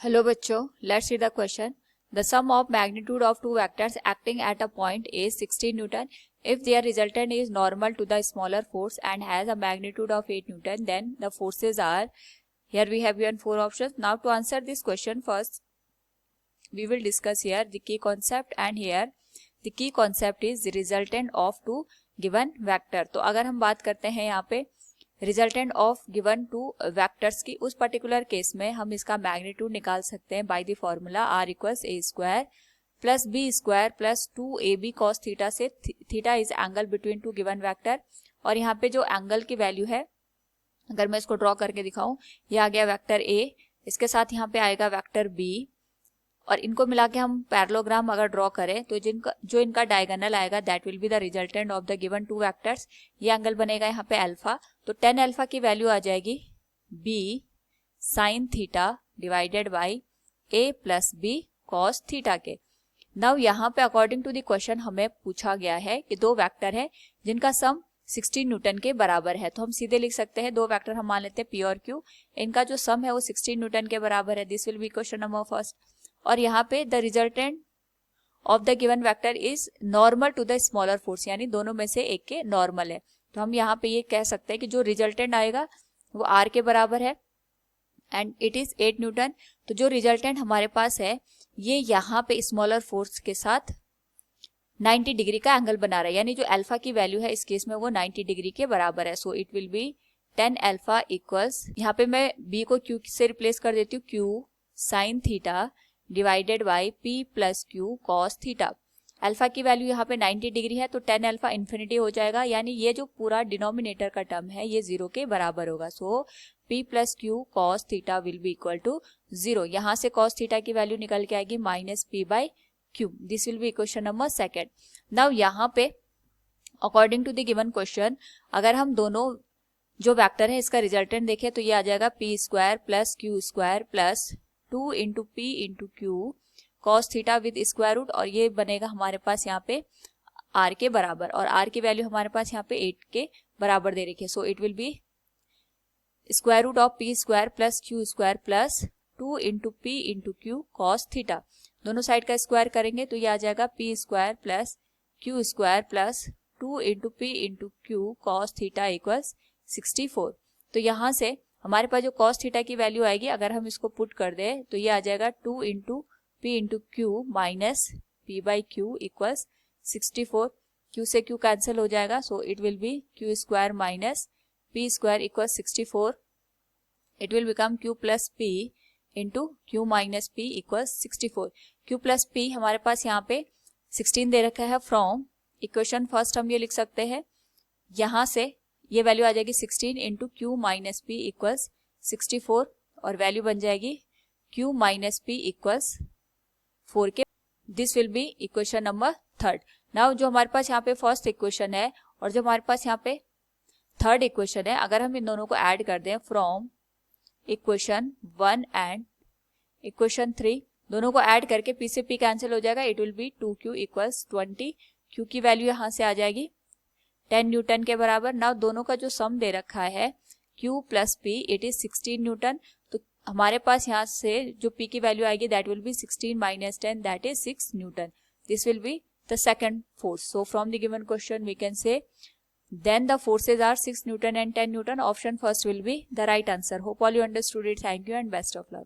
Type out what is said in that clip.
Hello बच्चों, let's see the question. The sum of magnitude of two vectors acting at a point is 16 Newton. If their resultant is normal to the smaller force and has a magnitude of 8 Newton, then the forces are, here we have given 4 options. Now to answer this question first, we will discuss here the key concept, and here the key concept is the resultant of two given vector. तो अगर हम बात करते हैं यहाँ पे resultant of given two vectors की, उस पर्टिकुलर केस में हम इसका मैग्नीट्यूड निकाल सकते हैं by the formula R equals A square plus B square plus 2ab cos theta से theta is angle between two given vector. और यहाँ पे जो एंगल की वैल्यू है, अगर मैं इसको ड्रॉ करके दिखाऊं, ये आ गया वेक्टर ए, इसके साथ यहाँ पे आएगा वेक्टर बी, और इनको मिला के हम पैरेललोग्राम अगर ड्रॉ करें तो जो इनका डायगोनल आएगा that will be the resultant of the given two vectors. ये एंगल बनेगा यहाँ पे अल्फा, तो tan अल्फा की वैल्यू आ जाएगी b sine theta divided by a plus b cos theta के। नाउ यहाँ पे अकॉर्डिंग टू द क्वेश्चन हमें पूछा गया है कि दो वेक्टर है जिनका सम 16 न्यूटन के बराबर है, तो हम सीधे लिख सकते हैं दो वेक्टर हम मान लेते हैं p और q, इनका जो सम है वो 16 न्यूटन के बराबर है। This will be question number first. और यहाँ पे the resultant of the given vector is normal to the smaller force, यानी दोनों में से एक के नॉर्मल है, तो हम यहाँ पे ये कह सकते हैं कि जो रिजल्टेंट आएगा वो r के बराबर है एंड इट इज 8 न्यूटन। तो जो रिजल्टेंट हमारे पास है ये यहाँ पे स्मॉलर फोर्स के साथ 90 डिग्री का एंगल बना रहा है, यानी जो अल्फा की वैल्यू है इस केस में वो 90 डिग्री के बराबर है। So it will B tan alpha equals, यहाँ पे मैं b को q से रिप्लेस कर देती हूँ, q sine theta divided by p plus q cos theta. Alpha की वैल्यू यहाँ पे 90 डिग्री है, तो tan अल्फा इन्फिनिटी हो जाएगा, यानी ये जो पूरा डिनोमिनेटर का टर्म है ये 0 के बराबर होगा। So p plus q cos theta will be equal to 0। यहाँ से कॉस थीटा की वैल्यू निकल के आएगी minus p by q. This will be question number second. Now यहाँ पे according to the given question अगर हम दोनों जो वेक्टर है इसका रिजल्टेंट देखें तो ये आ जाएगा p square plus q square plus 2 into p into q cos theta with square root, और ये बनेगा हमारे पास यहाँ पे r के बराबर, और r की वैल्यू हमारे पास यहाँ पे 8 के बराबर दे रखी है। So it will be square root of p square plus q square plus 2 into p into q cos theta. दोनों साइड का स्क्वायर करेंगे तो ये आ जाएगा p square plus q square plus 2 into p into q cos theta equals 64। तो यहाँ से हमारे पास जो कॉस थीटा की वैल्यू आएगी अगर हम इसको पुट कर दें तो ये आ जाएगा 2 into p into Q minus P by Q equals 64। Q से क्यू कैंसिल हो जाएगा, सो it will B Q square minus P square equals 64। It will become Q plus P into Q minus P equals 64। Q plus P हमारे पास यहाँ पे 16 दे रखा है। From equation first हम ये लिख सकते हैं, यहाँ से ये वैल्यू आ जाएगी 16 into Q minus P equals 64, और वैल्यू बन जाएगी क्यू माइनस पी इक्वल्स 4 के। This will B equation number third. Now जो हमारे पास यहाँ पे फर्स्ट इक्वेशन है और जो हमारे पास यहाँ पे थर्ड इक्वेशन है, अगर हम इन दोनों को ऐड कर दें फ्रॉम इक्वेशन 1 एंड इक्वेशन 3, दोनों को ऐड करके p से p कैंसिल हो जाएगा, it will B 2q equals 20। q की वैल्यू यहाँ से आ जाएगी 10 न्यूटन के बराबर। नाउ दोनों का जो सम दे रखा है q plus p it is 16 Newton, तो हमारे पास यहाँ से जो p की वैल्यू आएगी that will be 16 minus 10 that is 6 newton. This will be the second force. So from the given question we can say then the forces are 6 Newton and 10 Newton. Option first will be the right answer. Hope all you understood it. Thank you and best of luck.